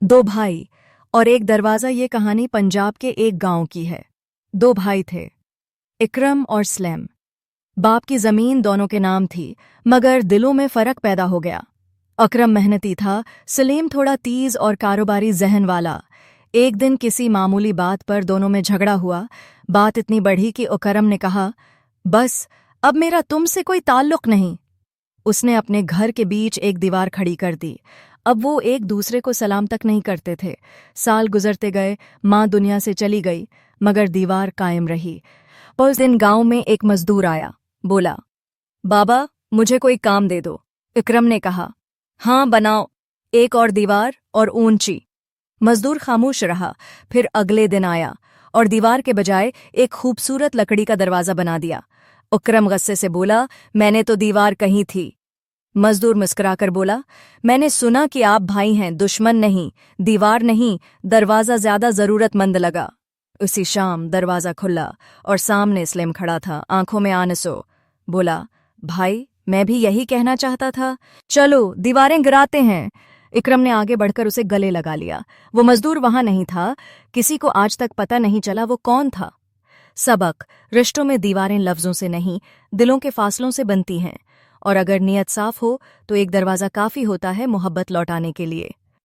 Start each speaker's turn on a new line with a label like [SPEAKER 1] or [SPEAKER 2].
[SPEAKER 1] दो भाई और एक दरवाज़ा। ये कहानी पंजाब के एक गांव की है। दो भाई थे, इकरम और सलेम। बाप की ज़मीन दोनों के नाम थी, मगर दिलों में फ़र्क पैदा हो गया। अकरम मेहनती था, सलीम थोड़ा तेज़ और कारोबारी जहन वाला। एक दिन किसी मामूली बात पर दोनों में झगड़ा हुआ। बात इतनी बढ़ी कि अकरम ने कहा, बस अब मेरा तुमसे कोई ताल्लुक नहीं। उसने अपने घर के बीच एक दीवार खड़ी कर दी। अब वो एक दूसरे को सलाम तक नहीं करते थे। साल गुजरते गए, माँ दुनिया से चली गई, मगर दीवार कायम रही। उस दिन गांव में एक मजदूर आया, बोला, बाबा मुझे कोई काम दे दो। इकरम ने कहा, हाँ बनाओ, एक और दीवार और ऊंची। मजदूर खामोश रहा। फिर अगले दिन आया और दीवार के बजाय एक खूबसूरत लकड़ी का दरवाज़ा बना दिया। इकरम गुस्से से बोला, मैंने तो दीवार कही थी। मजदूर मुस्कुराकर बोला, मैंने सुना कि आप भाई हैं, दुश्मन नहीं। दीवार नहीं, दरवाज़ा ज़्यादा ज़रूरतमंद लगा। उसी शाम दरवाज़ा खुला और सामने सलीम खड़ा था, आंखों में आंसू। बोला, भाई मैं भी यही कहना चाहता था, चलो दीवारें गिराते हैं। इकरम ने आगे बढ़कर उसे गले लगा लिया। वो मजदूर वहां नहीं था, किसी को आज तक पता नहीं चला वो कौन था। सबक, रिश्तों में दीवारें लफ्ज़ों से नहीं, दिलों के फासलों से बनती हैं। और अगर नीयत साफ हो तो एक दरवाज़ा काफ़ी होता है मोहब्बत लौटाने के लिए।